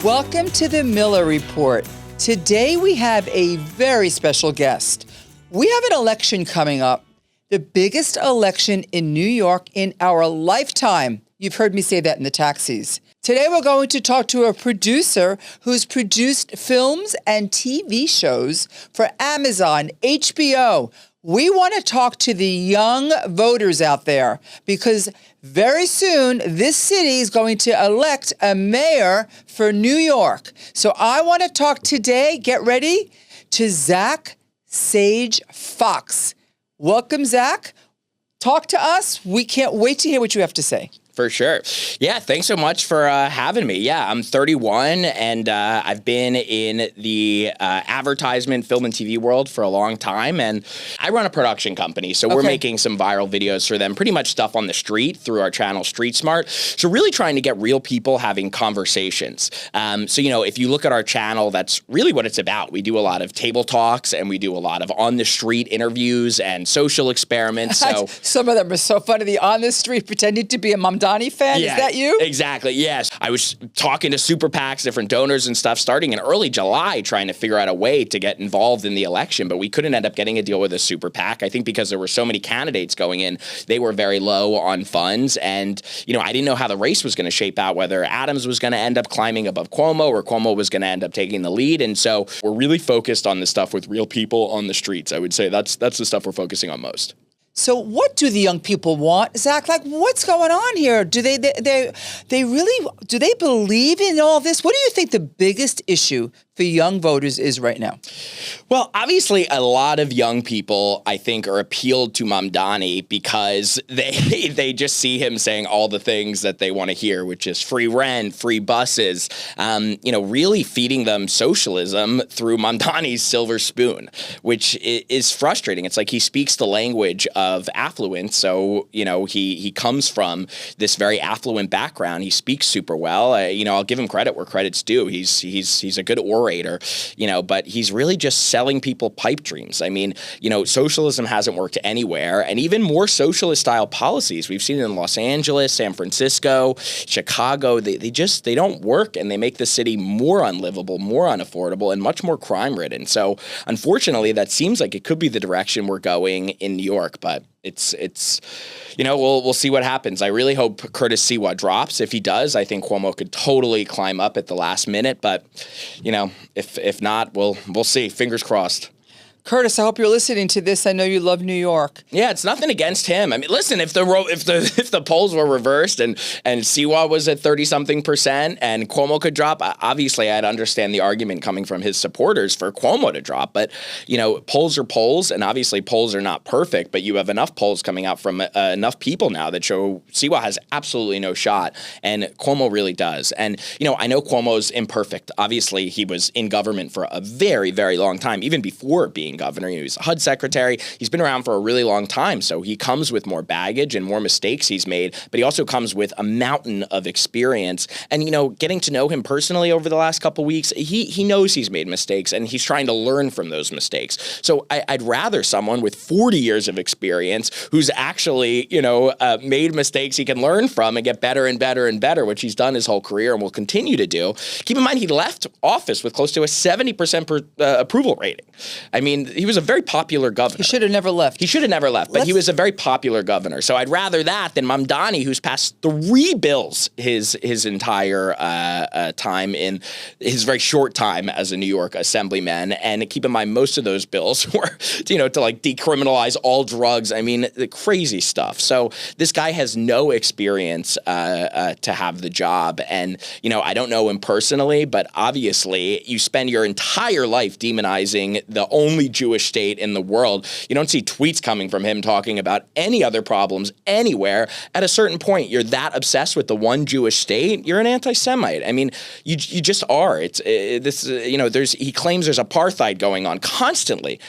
Welcome to the Miller Report. Today we have a very special guest. We have an election coming up, the biggest election in New York in our lifetime. You've heard me say that in the taxis. Today we're going to talk to a producer who's produced films and TV shows for Amazon, HBO. We want to talk to the young voters out there because very soon this city is going to elect a mayor for New York. So I want to talk today, get ready, to Zach Sage Fox. Welcome, Zach. Talk to us. We can't wait to hear what you have to say. For sure. Yeah, thanks so much for having me. Yeah, I'm 31, and I've been in the advertisement, film, and TV world for a long time, and I run a production company, so we're making some viral videos for them, pretty much stuff on the street through our channel Street Smart, so really trying to get real people having conversations. So, you know, if you look at our channel, that's really what it's about. We do a lot of table talks, and we do a lot of on-the-street interviews and social experiments. So some of them are so funny. The on the street pretending to be a Mamdani fan. Yeah, is that you? Exactly, yes. I was talking to super PACs, different donors and stuff starting in early July trying to figure out a way to get involved in the election, but we couldn't end up getting a deal with a super PAC. I think because there were so many candidates going in, they were very low on funds, and you know, I didn't know how the race was going to shape out, whether Adams was going to end up climbing above Cuomo or Cuomo was going to end up taking the lead, and so we're really focused on the stuff with real people on the streets. I would say that's the stuff we're focusing on most. So what do the young people want, Zach? Like, what's going on here? Do they really, do they believe in all this? What do you think the biggest issue for young voters is right now? Well, obviously, a lot of young people, I think, are appealed to Mamdani because they just see him saying all the things that they want to hear, which is free rent, free buses, you know, really feeding them socialism through Mamdani's silver spoon, which is frustrating. It's like he speaks the language of affluence. So, you know, he comes from this very affluent background. He speaks super well. You know, I'll give him credit where credit's due. He's a good orator, you know, but he's really just selling people pipe dreams. I mean, you know, socialism hasn't worked anywhere, and even more socialist style policies we've seen in Los Angeles, San Francisco, Chicago, they don't work, and they make the city more unlivable, more unaffordable, and much more crime ridden. So unfortunately, that seems like it could be the direction we're going in New York, but it's you know, we'll see what happens. I really hope Curtis Sliwa drops. If he does, I think Cuomo could totally climb up at the last minute. But you know, if not, we'll see. Fingers crossed. Curtis, I hope you're listening to this. I know you love New York. Yeah, it's nothing against him. I mean, listen, if the polls were reversed and Sliwa was at 30-something% and Cuomo could drop, obviously I'd understand the argument coming from his supporters for Cuomo to drop. But you know, polls are polls, and obviously polls are not perfect. But you have enough polls coming out from enough people now that show Sliwa has absolutely no shot, and Cuomo really does. And you know, I know Cuomo's imperfect. Obviously, he was in government for a very, very long time, even before being governor. He was a HUD secretary. He's been around for a really long time, so he comes with more baggage and more mistakes he's made, but he also comes with a mountain of experience. And, you know, getting to know him personally over the last couple weeks, he knows he's made mistakes, and he's trying to learn from those mistakes. So I'd rather someone with 40 years of experience who's actually, you know, made mistakes he can learn from and get better and better and better, which he's done his whole career and will continue to do. Keep in mind, he left office with close to a 70% approval rating. I mean, he was a very popular governor. He should have never left. He should have never left, but he was a very popular governor. So I'd rather that than Mamdani, who's passed 3 bills his entire time in his very short time as a New York assemblyman. And keep in mind, most of those bills were, you know, to like decriminalize all drugs. I mean, the crazy stuff. So this guy has no experience to have the job. And, you know, I don't know him personally, but obviously you spend your entire life demonizing the only Jewish state in the world. You don't see tweets coming from him talking about any other problems anywhere. At a certain point, you're that obsessed with the one Jewish state, you're an anti-Semite. I mean, you just are. You know, he claims there's apartheid going on constantly,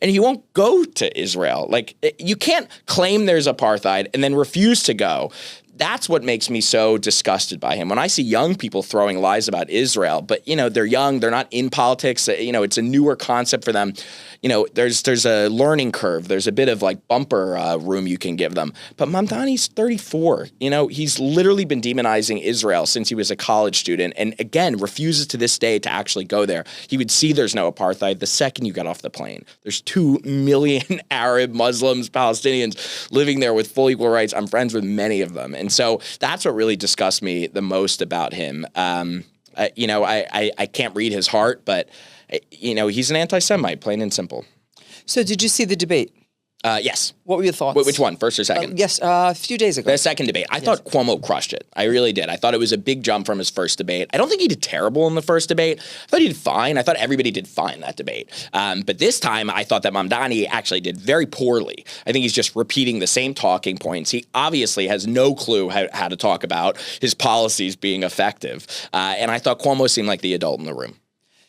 and he won't go to Israel. Like, you can't claim there's apartheid and then refuse to go. that's what makes me so disgusted by him. When I see young people throwing lies about Israel, but they're young, they're not in politics. It's a newer concept for them. There's a learning curve. There's a bit of like bumper room you can give them. But Mamdani's 34. He's literally been demonizing Israel since he was a college student, and again refuses to this day to actually go there. He would see there's no apartheid the second you got off the plane. There's 2 million Arab, Muslims, Palestinians living there with full equal rights. I'm friends with many of them. And so that's what really disgusts me the most about him. I can't read his heart, but he's an anti-Semite, plain and simple. So did you see the debate? Yes. What were your thoughts? Which one, first or second? Yes, a few days ago. The second debate. I thought Cuomo crushed it. I really did. I thought it was a big jump from his first debate. I don't think he did terrible in the first debate. I thought he did fine. I thought everybody did fine that debate. But this time, I thought that Mamdani actually did very poorly. I think he's just repeating the same talking points. He obviously has no clue how to talk about his policies being effective. And I thought Cuomo seemed like the adult in the room.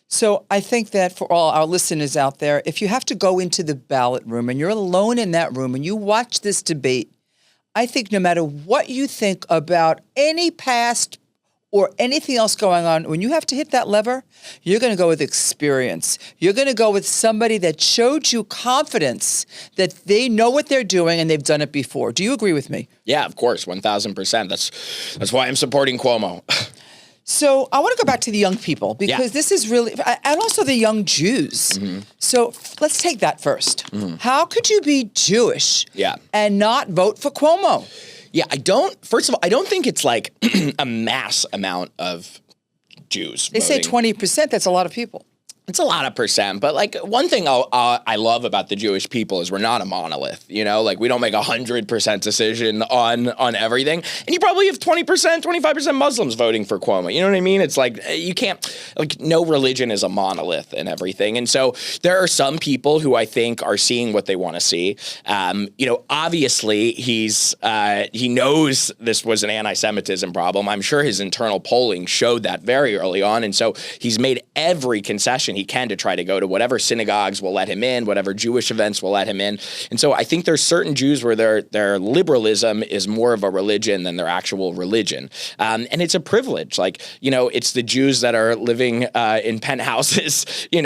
So I think that for all our listeners out there, if you have to go into the ballot room and you're alone in that room and you watch this debate, I think no matter what you think about any past or anything else going on, when you have to hit that lever, you're going to go with experience. You're going to go with somebody that showed you confidence that they know what they're doing and they've done it before. Do you agree with me? Yeah, of course, 1,000%. That's why I'm supporting Cuomo. So I want to go back to the young people because this is really, and also the young Jews. Mm-hmm. So let's take that first. Mm-hmm. How could you be Jewish and not vote for Cuomo? Yeah, first of all, I don't think it's like a mass amount of Jews They voting. say 20%, that's a lot of people. It's a lot of percent, but like one thing I love about the Jewish people is we're not a monolith, like we don't make 100% decision on everything. And you probably have 20%, 25% Muslims voting for Cuomo. You know what I mean? It's like you can't, like no religion is a monolith and everything. And so there are some people who I think are seeing what they want to see. Obviously he knows this was an anti-Semitism problem. I'm sure his internal polling showed that very early on. And so he's made every concession he can to try to go to whatever synagogues will let him in, whatever Jewish events will let him in. And so I think there's certain Jews where their liberalism is more of a religion than their actual religion. And it's a privilege. Like, it's the Jews that are living in penthouses, in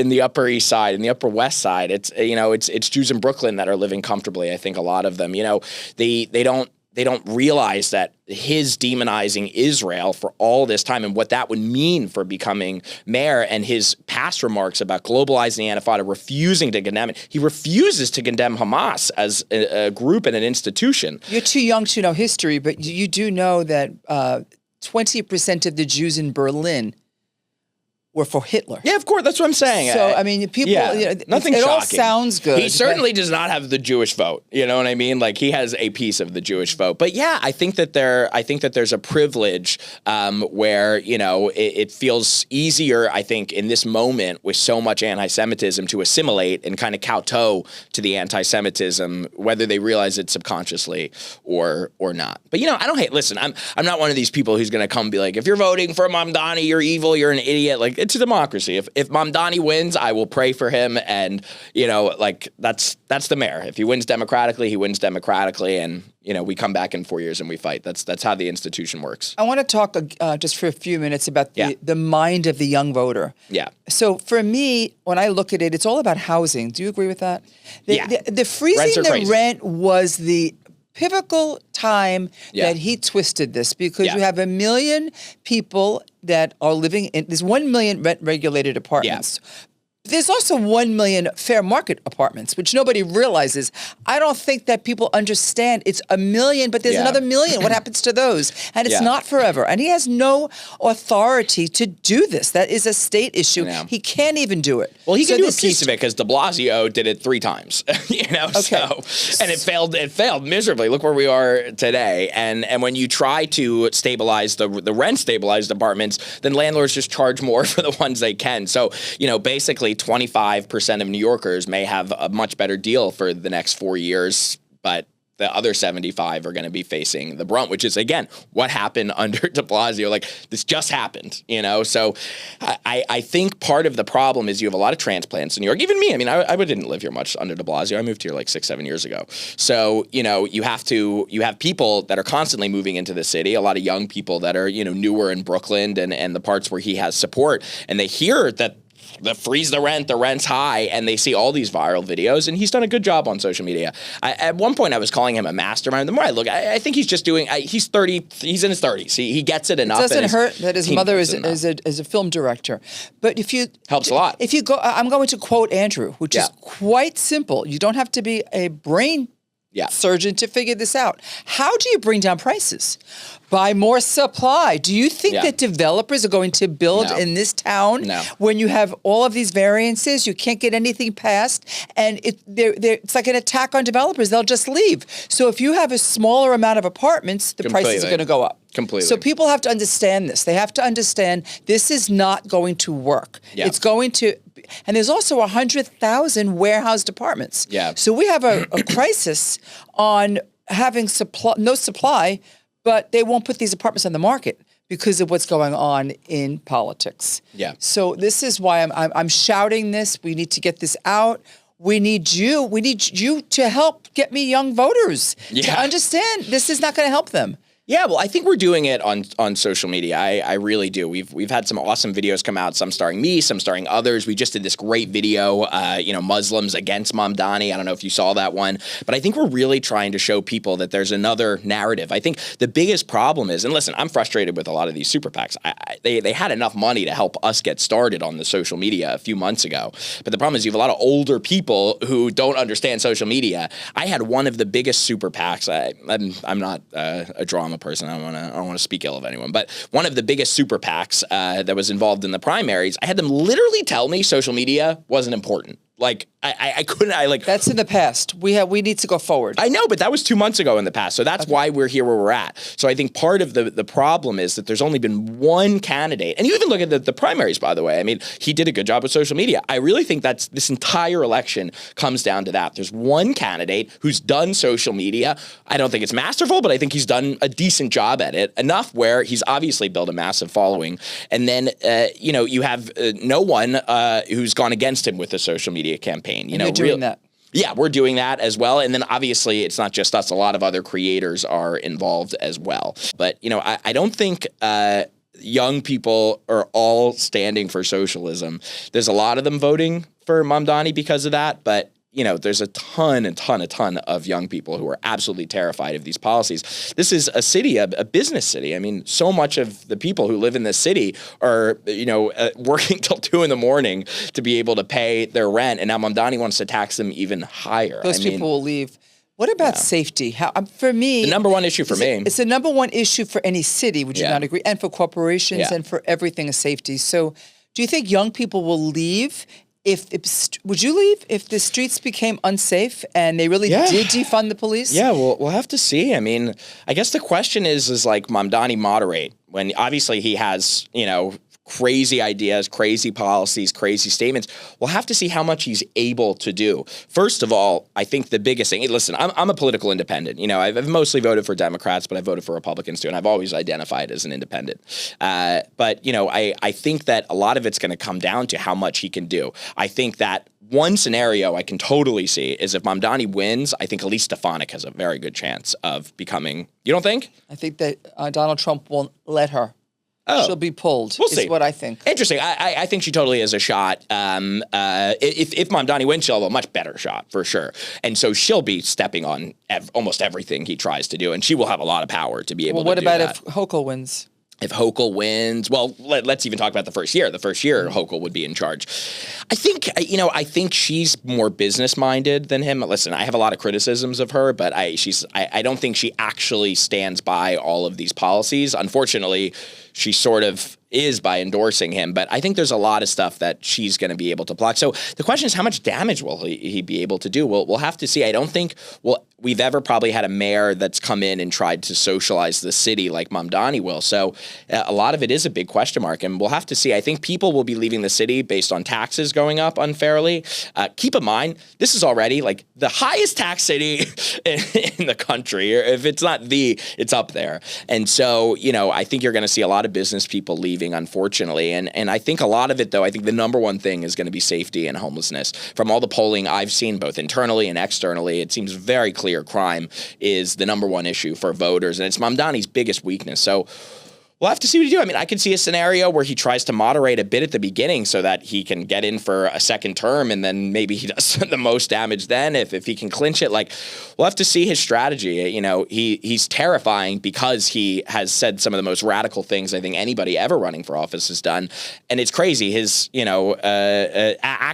the Upper East Side, in the Upper West Side. It's Jews in Brooklyn that are living comfortably. I think a lot of them, they don't realize that his demonizing Israel for all this time and what that would mean for becoming mayor, and his past remarks about globalizing the Intifada, refusing to condemn it. He refuses to condemn Hamas as a group and an institution. You're too young to know history, but you do know that 20% of the Jews in Berlin were for Hitler. Yeah, of course. That's what I'm saying. So, I mean, people, nothing it shocking. all sounds good. He certainly does not have the Jewish vote. You know what I mean? Like, he has a piece of the Jewish vote. But yeah, I think that there's a privilege where, it feels easier, I think, in this moment with so much anti-Semitism to assimilate and kind of kowtow to the anti-Semitism, whether they realize it subconsciously or not. But, listen, I'm not one of these people who's going to come and be like, if you're voting for Mamdani, you're evil, you're an idiot. Like, it's a democracy. If Mamdani wins, I will pray for him, and that's the mayor. If he wins democratically, he wins democratically, and we come back in 4 years and we fight. That's how the institution works. I want to talk just for a few minutes about the mind of the young voter. Yeah. So for me, when I look at it, it's all about housing. Do you agree with that? The freezing the rent was the pivotal time that he twisted this, because you have 1 million people that are living in, there's 1 million rent-regulated apartments. There's also 1 million fair market apartments, which nobody realizes. I don't think that people understand it's 1 million, but there's another million. What happens to those? And it's not forever. And he has no authority to do this. That is a state issue. He can't even do it. Well, he can do a piece of it because de Blasio did it 3 times, so, and it failed miserably. Look where we are today. And when you try to stabilize the rent stabilized apartments, then landlords just charge more for the ones they can. So, basically 25% of New Yorkers may have a much better deal for the next 4 years, but the other 75 are going to be facing the brunt, which is, again, what happened under de Blasio. Like, this just happened, you know? So I think part of the problem is you have a lot of transplants in New York. Even me, I mean, I didn't live here much under de Blasio. I moved here like 6-7 years ago. So, you know, you have people that are constantly moving into the city, a lot of young people that are, you know, newer in Brooklyn and the parts where he has support, and they hear that freeze the rent's high, and they see all these viral videos, and he's done a good job on social media. At one point, I was calling him a mastermind. The more I look, I think he's just doing, he's 30, he's in his 30s. He gets it enough. It doesn't hurt that his mother is a film director. But if you... Helps a lot. If you go, I'm going to quote Andrew, which is quite simple. You don't have to be a brain surgeon to figure this out. How do you bring down prices? Buy more supply. Do you think that developers are going to build in this town when you have all of these variances? You can't get anything passed, and it's like an attack on developers. They'll just leave. So if you have a smaller amount of apartments, the prices are going to go up. Completely. So people have to understand this. They have to understand this is not going to work. Yeah. It's going to... And there's also 100,000 warehoused apartments. Yeah. So we have a crisis on having no supply, but they won't put these apartments on the market because of what's going on in politics. Yeah. So this is why I'm shouting this. We need to get this out. We need you. We need you to help get me young voters to understand this is not going to help them. Yeah, well, I think we're doing it on social media. I really do. We've had some awesome videos come out, some starring me, some starring others. We just did this great video, Muslims against Mamdani. I don't know if you saw that one, but I think we're really trying to show people that there's another narrative. I think the biggest problem is, and listen, I'm frustrated with a lot of these super PACs. They had enough money to help us get started on the social media a few months ago, but the problem is you have a lot of older people who don't understand social media. I had one of the biggest super PACs. I'm not a drama person. I don't want to speak ill of anyone, but one of the biggest super PACs that was involved in the primaries, I had them literally tell me social media wasn't important. Like I couldn't. That's in the past. We need to go forward. I know, but that was 2 months ago in the past. So that's why we're here where we're at. So I think part of the problem is that there's only been one candidate. And you even look at the primaries, by the way. I mean, he did a good job with social media. I really think this entire election comes down to that. There's one candidate who's done social media. I don't think it's masterful, but I think he's done a decent job at it, enough where he's obviously built a massive following. And then, you have no one who's gone against him with the social media campaign. You're doing that. Yeah, we're doing that as well. And then obviously it's not just us. A lot of other creators are involved as well. But, I don't think young people are all standing for socialism. There's a lot of them voting for Mamdani because of that. But, there's a ton of young people who are absolutely terrified of these policies. This is a city, a business city. I mean, so much of the people who live in this city are, working till 2 a.m. to be able to pay their rent. And now Mamdani wants to tax them even higher. Those people will leave. What about safety? For me, the number one issue for me. It's the number one issue for any city. Would you not agree? And for corporations and for everything is safety. So do you think young people will leave? Would you leave if the streets became unsafe and they really did defund the police? Yeah, we'll have to see. I mean, I guess the question is like Mamdani moderate when obviously he has, crazy ideas, crazy policies, crazy statements. We'll have to see how much he's able to do. First of all, I think the biggest thing, listen, I'm a political independent. I've mostly voted for Democrats, but I voted for Republicans too, and I've always identified as an independent. But, I think that a lot of it's going to come down to how much he can do. I think that one scenario I can totally see is if Mamdani wins, I think Elise Stefanik has a very good chance of becoming, you don't think? I think that Donald Trump won't let her. Oh. She'll be pulled. We'll see. Is what I think. Interesting. I think she totally has a shot. If Mamdani wins, she'll have a much better shot for sure. And so she'll be stepping on almost everything he tries to do, and she will have a lot of power to be able to do that. What about if Hochul wins? If Hochul wins, well, let's even talk about the first year. The first year, Hochul would be in charge. I think she's more business-minded than him. Listen, I have a lot of criticisms of her, but I don't think she actually stands by all of these policies. Unfortunately, she sort of is by endorsing him. But I think there's a lot of stuff that she's going to be able to block. So the question is, how much damage will he be able to do? We'll have to see. I don't think we've ever probably had a mayor that's come in and tried to socialize the city like Mamdani will. So a lot of it is a big question mark, and we'll have to see. I think people will be leaving the city based on taxes going up unfairly. Keep in mind, this is already like the highest tax city in the country. If it's not it's up there. And so, I think you're going to see a lot of business people leaving, unfortunately. And I think a lot of it, though, I think the number one thing is going to be safety and homelessness. From all the polling I've seen, both internally and externally, it seems very clear crime is the number one issue for voters, and it's Mamdani's biggest weakness. So we'll have to see what he do. I mean, I could see a scenario where he tries to moderate a bit at the beginning so that he can get in for a second term, and then maybe he does the most damage then if he can clinch it. Like, we'll have to see his strategy. He's terrifying because he has said some of the most radical things I think anybody ever running for office has done. And it's crazy. His,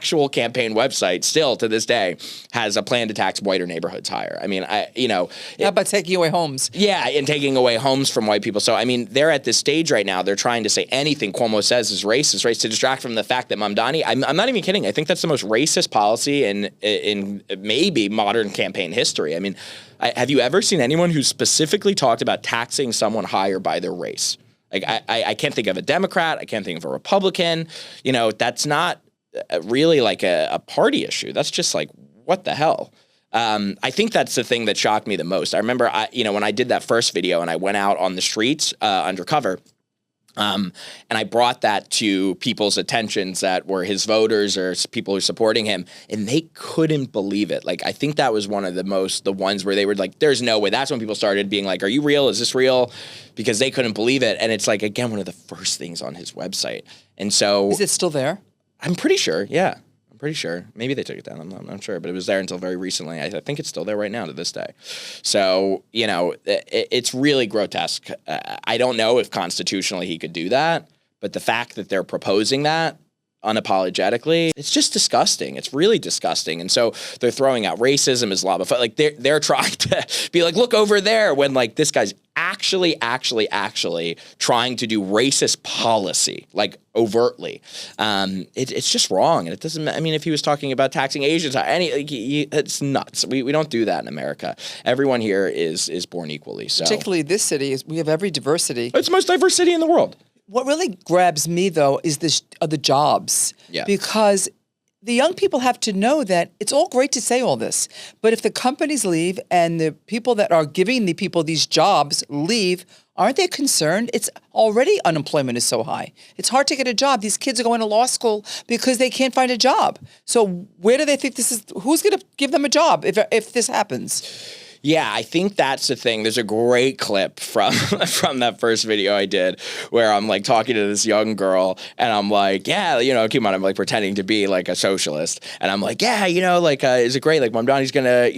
actual campaign website still to this day has a plan to tax whiter neighborhoods higher. I mean, How about taking away homes? Yeah, and taking away homes from white people. So, I mean, they're at this stage right now. They're trying to say anything Cuomo says is racist, right? To distract from the fact that Mamdani, I'm not even kidding. I think that's the most racist policy in maybe modern campaign history. I mean, have you ever seen anyone who specifically talked about taxing someone higher by their race? Like, I can't think of a Democrat. I can't think of a Republican. That's not really like a party issue. That's just like, what the hell? I think that's the thing that shocked me the most. I remember, when I did that first video and I went out on the streets undercover, and I brought that to people's attentions that were his voters or people who are supporting him, and they couldn't believe it. Like, I think that was one of the ones where they were like, there's no way. That's when people started being like, are you real? Is this real? Because they couldn't believe it. And it's like, again, one of the first things on his website. And so. Is it still there? I'm pretty sure. Yeah. Pretty sure. Maybe they took it down. I'm not sure, but it was there until very recently. I think it's still there right now to this day. So, it's really grotesque. I don't know if constitutionally he could do that, but the fact that they're proposing that unapologetically, it's just disgusting. It's really disgusting. And so they're throwing out racism, Islamophobic. Like, they're trying to be like, look over there, when like this guy's actually trying to do racist policy, like overtly. It's just wrong. And it doesn't, I mean, if he was talking about taxing Asians, it's nuts. We don't do that in America. Everyone here is born equally. So particularly this city, we have every diversity. It's the most diverse city in the world. What really grabs me, though, is the jobs. Yeah. Because the young people have to know that it's all great to say all this, but if the companies leave and the people that are giving the people these jobs leave, aren't they concerned? It's already unemployment is so high. It's hard to get a job. These kids are going to law school because they can't find a job. So where do they think this is? Who's going to give them a job if this happens? Yeah, I think that's the thing. There's a great clip from that first video I did where I'm like talking to this young girl and I'm like, yeah, keep on, I'm like pretending to be like a socialist. And I'm like, yeah, is it great? Like Mamdani's gonna,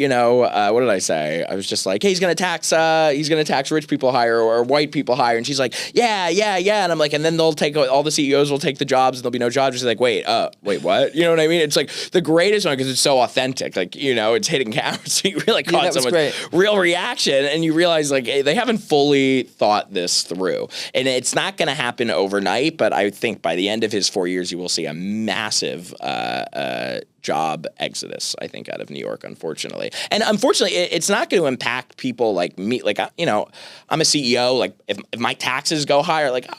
what did I say? I was just like, hey, he's gonna tax rich people higher or white people higher. And she's like, yeah. And I'm like, and then they'll take, all the CEOs will take the jobs and there'll be no jobs. She's like, wait, what? You know what I mean? It's like the greatest one because it's so authentic. Like, it's hitting camera. So you really caught someone. Real reaction, and you realize like they haven't fully thought this through, and it's not going to happen overnight. But I think by the end of his 4 years, you will see a massive job exodus. I think out of New York, unfortunately, and unfortunately, it's not going to impact people like me. Like I'm a CEO. Like if my taxes go higher, like.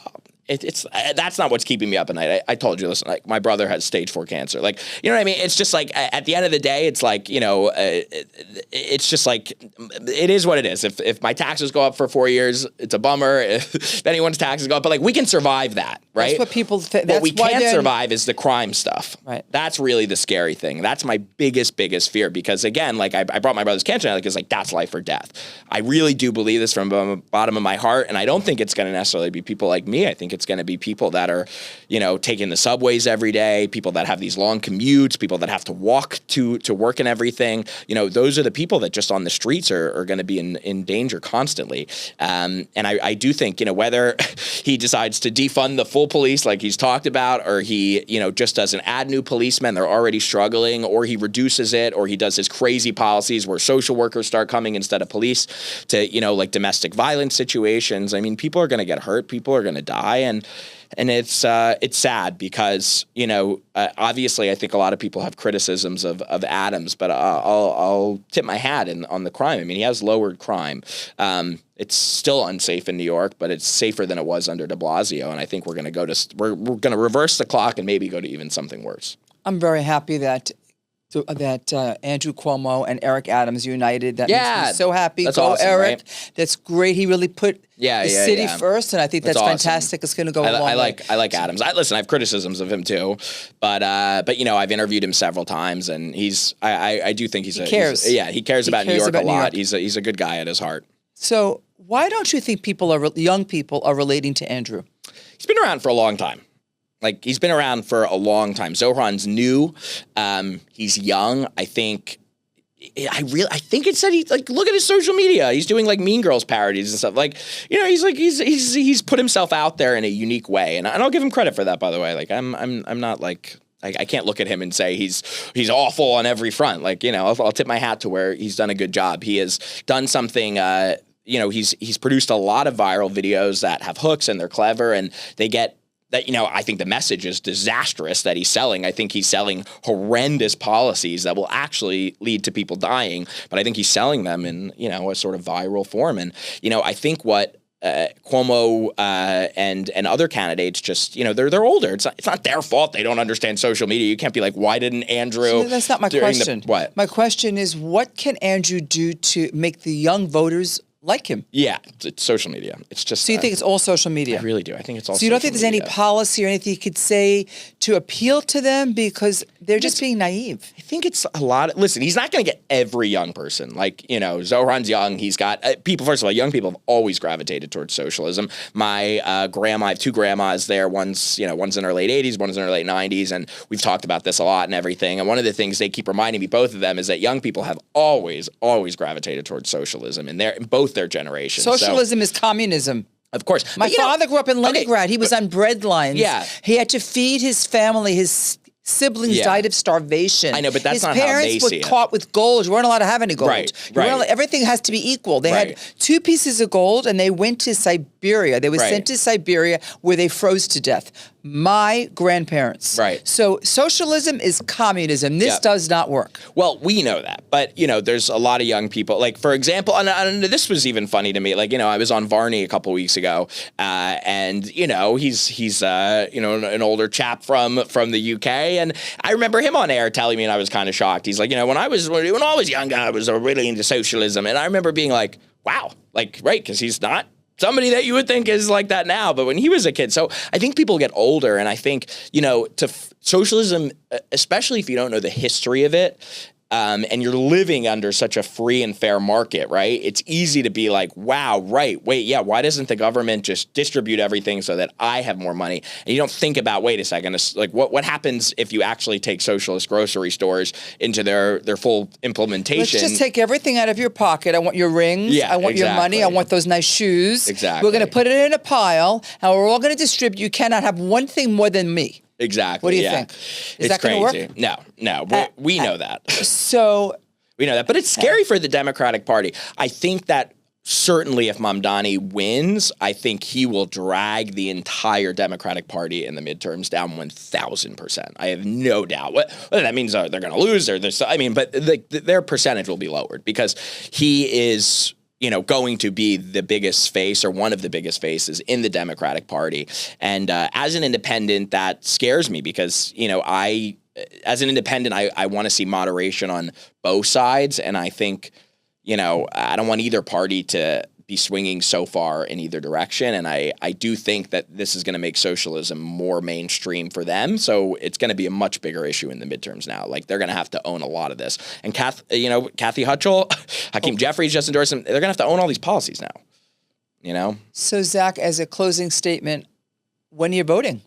It's that's not what's keeping me up at night. I told you, listen, like my brother has stage 4 cancer. Like, you know what I mean? It's just like at the end of the day, it's like, it's just like, it is what it is. If my taxes go up for 4 years, it's a bummer. If anyone's taxes go up, but like we can survive that, right? That's what people think. What we can't survive is the crime stuff. Right. That's really the scary thing. That's my biggest fear because again, like I brought my brother's cancer now because like that's life or death. I really do believe this from the bottom of my heart. And I don't think it's going to necessarily be people like me. I think it's going to be people that are, taking the subways every day, people that have these long commutes, people that have to walk to work and everything. Those are the people that just on the streets are going to be in danger constantly. And I do think, whether he decides to defund the full police like he's talked about, or he, just doesn't add new policemen, they're already struggling, or he reduces it, or he does his crazy policies where social workers start coming instead of police to, like domestic violence situations. I mean, people are going to get hurt, people are going to die. way, and it's sad because, you know, obviously I think a lot of people have criticisms of Adams, but I'll tip my hat on the crime. I mean, he has lowered crime. It's still unsafe in New York, but it's safer than it was under de Blasio, and I think we're going to reverse the clock and maybe go to even something worse. I'm very happy that Andrew Cuomo and Eric Adams united. That makes me so happy. That's Go awesome, Eric. right? That's great. He really put the city first, and I think that's awesome. fantastic. It's going to go a long way. I like Adams. Listen, I have criticisms of him too, but you know, I've interviewed him several times, and I do think he cares. He cares about New York a lot. He's a good guy at his heart. So why don't you think young people are relating to Andrew? He's been around for a long time. Like, he's been around for a long time. Zohran's new. He's young. I think it said he, like, look at his social media. He's doing like Mean Girls parodies and stuff. Like, you know, he's put himself out there in a unique way, and I'll give him credit for that. By the way, like, I'm not like. I can't look at him and say he's awful on every front. Like, you know, I'll tip my hat to where he's done a good job. He has done something. You know, he's produced a lot of viral videos that have hooks and they're clever and they get. That, you know, I think the message is disastrous that he's selling. I think he's selling horrendous policies that will actually lead to people dying. But I think he's selling them in, you know, a sort of viral form. And, you know, I think what Cuomo and other candidates just, you know, they're older. It's not their fault they don't understand social media. You can't be like, why didn't Andrew? That's not my question. What? My question is, what can Andrew do to make the young voters like him? Yeah, it's social media. It's just. So you think it's all social media? I really do. I think it's all. So you don't think there's any policy or anything you could say to appeal to them because they're just being naive? I think it's a lot. Listen, he's not going to get every young person. Like, you know, Zohran's young. He's got people. First of all, young people have always gravitated towards socialism. My grandma, I have two grandmas there. One's in her late 80s, one's in her late 90s, and we've talked about this a lot and everything. And one of the things they keep reminding me, both of them, is that young people have always gravitated towards socialism, and they're both their generation. Socialism is communism. Of course. My father grew up in Leningrad. He was on bread lines. Yeah. He had to feed his family. His siblings died of starvation. I know, but that's not how they see it. His parents were caught with gold. You weren't allowed to have any gold. Right. Everything has to be equal. They had 2 pieces of gold, and they went to Siberia. They were sent to Siberia where they froze to death. My grandparents. Right. So socialism is communism. This does not work. Well, we know that, but, you know, there's a lot of young people. Like, for example, and this was even funny to me. Like, you know, I was on Varney a couple weeks ago, and, you know, he's you know, an older chap from the UK, and I remember him on air telling me, and I was kind of shocked. He's like, you know, when I was younger, I was really into socialism, and I remember being like, wow, like, right, because he's not somebody that you would think is like that now, but when he was a kid. So I think people get older, and I think, you know, socialism, especially if you don't know the history of it, and you're living under such a free and fair market, right? It's easy to be like, wow, right, wait, yeah, why doesn't the government just distribute everything so that I have more money? And you don't think about, wait a second, like what happens if you actually take socialist grocery stores into their full implementation? Let's just take everything out of your pocket. I want your rings. Yeah, I want your money. I want those nice shoes. Exactly. We're going to put it in a pile, and we're all going to distribute. You cannot have one thing more than me. Exactly. What do you think? Is that going to work? No. We know that. So we know that, but it's scary for the Democratic Party. I think that certainly if Mamdani wins, I think he will drag the entire Democratic Party in the midterms down 1,000%. I have no doubt. Whether that means they're going to lose, but their percentage will be lowered because he is, you know, going to be the biggest face or one of the biggest faces in the Democratic Party. And as an independent, that scares me because, you know, as an independent, I want to see moderation on both sides. And I think, you know, I don't want either party to be swinging so far in either direction. And I do think that this is going to make socialism more mainstream for them. So it's going to be a much bigger issue in the midterms now. Like, they're going to have to own a lot of this. And Kathy Hochul, Hakeem Jeffries just endorsed them. They're going to have to own all these policies now, you know? So, Zach, as a closing statement, when are you voting?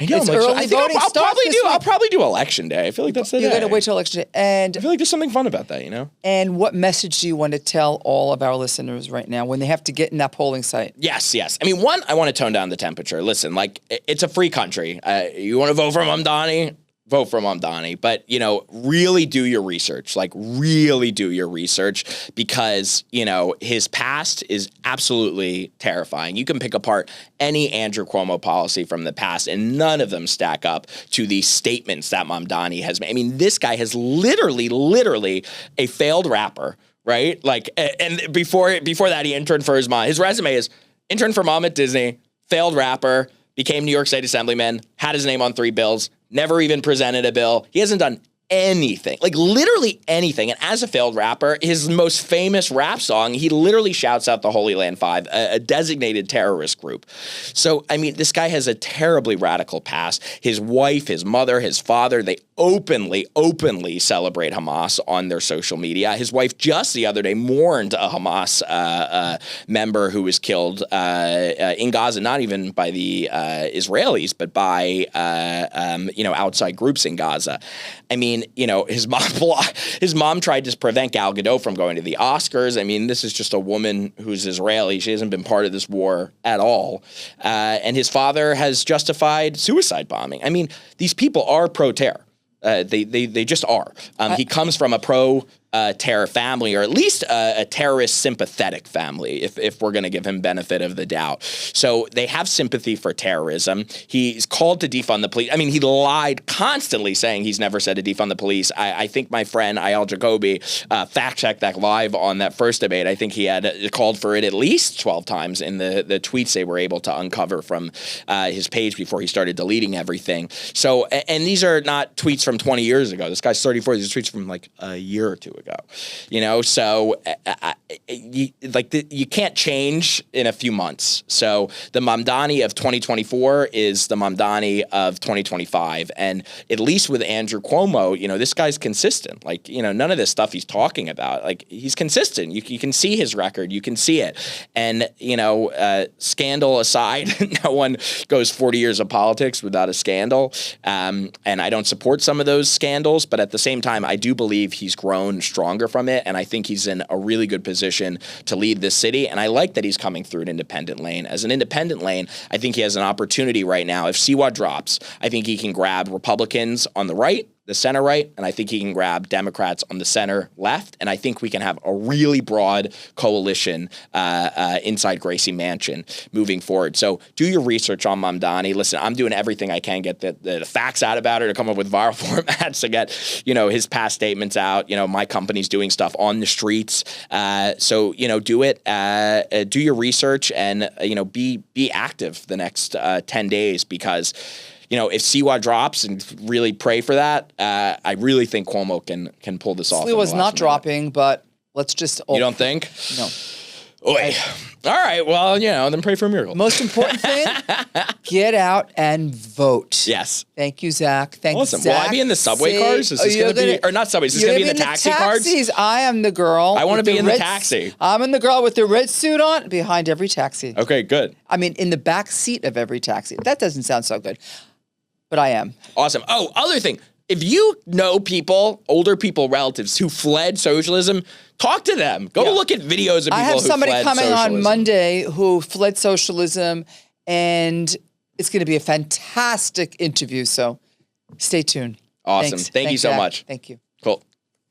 I know. It's early voting. I'll probably do election day. I feel like that's the day. You're going to wait till election day. And I feel like there's something fun about that, you know? And what message do you want to tell all of our listeners right now when they have to get in that polling site? Yes. I mean, one, I want to tone down the temperature. Listen, like, it's a free country. You want to vote for Mamdani? vote for Mamdani, but, you know, really do your research, like really do your research, because, you know, his past is absolutely terrifying. You can pick apart any Andrew Cuomo policy from the past and none of them stack up to the statements that Mamdani has made. I mean, this guy has literally a failed rapper, right? Like, and before that, he interned for his mom. His resume is interned for mom at Disney, failed rapper, became New York State Assemblyman, had his name on 3 bills, never even presented a bill. He hasn't done anything, like literally anything. And as a failed rapper, his most famous rap song, he literally shouts out the Holy Land Five, a designated terrorist group. So, I mean, this guy has a terribly radical past. His wife, his mother, his father, they openly celebrate Hamas on their social media. His wife just the other day mourned a Hamas member who was killed in Gaza, not even by the Israelis, but by outside groups in Gaza. I mean, you know, his mom tried to prevent Gal Gadot from going to the Oscars. I mean, this is just a woman who's Israeli. She hasn't been part of this war at all. And his father has justified suicide bombing. I mean, these people are pro-terror. They just are. He comes from a pro-terror family, or at least a terrorist sympathetic family, if we're going to give him benefit of the doubt. So they have sympathy for terrorism. He's called to defund the police. I mean, he lied constantly saying he's never said to defund the police. I think my friend Ayal Jacoby fact-checked that live on that first debate. I think he had called for it at least 12 times in the tweets they were able to uncover from his page before he started deleting everything. So, and these are not tweets from 20 years ago. This guy's 34. These are tweets from like a year or two ago, you know? So you can't change in a few months. So the Mamdani of 2024 is the Mamdani of 2025. And at least with Andrew Cuomo, you know, this guy's consistent. Like, you know, none of this stuff he's talking about, like, he's consistent. You can see his record. You can see it. And, you know, scandal aside, no one goes 40 years of politics without a scandal. And I don't support some of those scandals, but at the same time, I do believe he's grown stronger from it, and I think he's in a really good position to lead this city, and I like that he's coming through an independent lane. As an independent lane, I think he has an opportunity right now. If Siwa drops, I think he can grab Republicans on the right, the center right, and I think he can grab Democrats on the center left, and I think we can have a really broad coalition inside Gracie Mansion moving forward. So do your research on Mamdani. Listen, I'm doing everything I can get the facts out about her, to come up with viral formats, to get, you know, his past statements out. You know, my company's doing stuff on the streets. So, you know, do it. Do your research, and, you know, be active the next 10 days, because, you know, if Siwa drops, and really pray for that, I really think Cuomo can pull this off. Siwa's not dropping, but let's just... You don't think? No. Oy. All right, well, you know, then pray for a miracle. Most important thing, get out and vote. Yes. Thank you, Zach. Thanks, awesome. Zach. Will I be in the subway cars? Is this going to be... Or not subways, is this going to be in the taxi cards? I am the girl. I want to be in the taxi. I'm in the girl with the red suit on behind every taxi. Okay, good. I mean, in the back seat of every taxi. That doesn't sound so good, but I am. Awesome. Oh, other thing. If you know people, older people, relatives who fled socialism, talk to them. Go look at videos of people who fled socialism. I have somebody coming on Monday who fled socialism, and it's going to be a fantastic interview. So stay tuned. Awesome. Thanks. Thank you so Zach. much. Thank you. Cool.